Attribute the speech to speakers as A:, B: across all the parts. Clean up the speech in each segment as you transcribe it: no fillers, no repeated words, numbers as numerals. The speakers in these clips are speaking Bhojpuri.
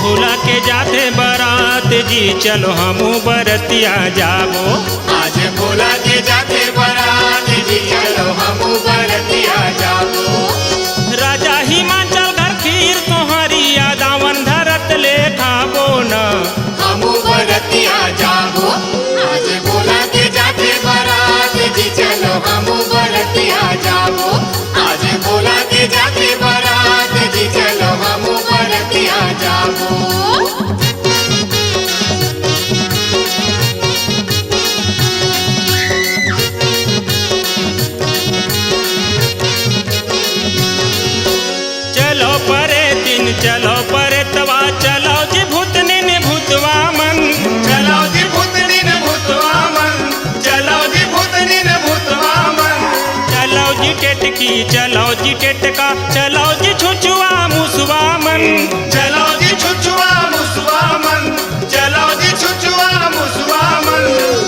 A: भूला के जाते बारात जी चलो हमू बरतिया जाबो।
B: आज भोला के जाते बारात जी चलो हमू बरतिया जाबो।
A: राजा हिमाचल घर खीर तोहरिया दावन धरत ले खाबो न।
B: हमू बरतिया जाबो। आज भोला के जाते बारात जी चलो हमू बरतिया जाबो। आज भोला के जाते बारात जी चलो हमू बरतिया जाबो।
A: चलो परे दिन चलो परे तवा चलो जी भूतनी ने भूतवा मन।
B: चलो जी भूतनी ने भूतवा मन। चलो जी भूतनी ने भूतवा मन।
A: चलो जी टेटकी चलो जी टेटका चलो जी छुछुआ मुसवा मन।
B: चलो जी छुछुआ मुसवा मन। चलो जी छुछुआ मुसवा मन।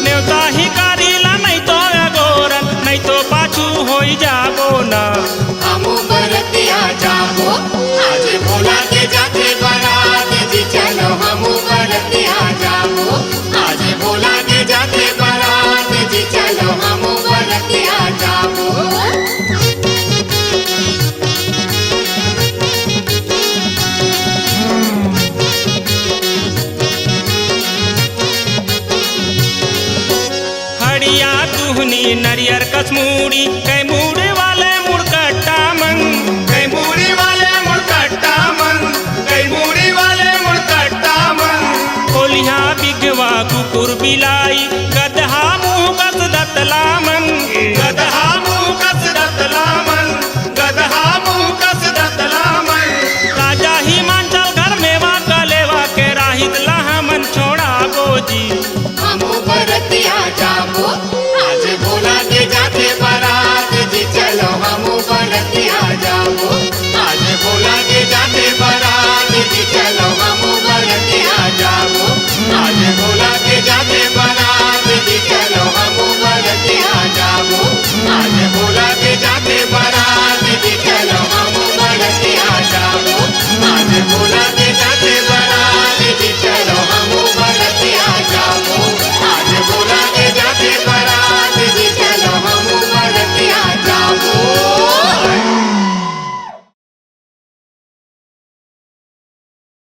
A: न्योता ही कारीला नहीं तो अगोरन नहीं तो पाछू होई जाबो ना।
B: हमू बरतिया जाबो। आज भोला के जाते बारात जी चलो हमू बरतिया जाबो। आज भोला के जाते बारात जी चलो हमू बरतिया जाबो।
A: हड़िया दुहनी नरियर कसमूड़ी कैमूड़े वाले मुड़कट्टा मन।
B: कैमूरी वाले मुड़कट्टा मन। कैमूरी वाले मुड़कट्टा मन।
A: कोलिया बिगवा कुकुर बिलाई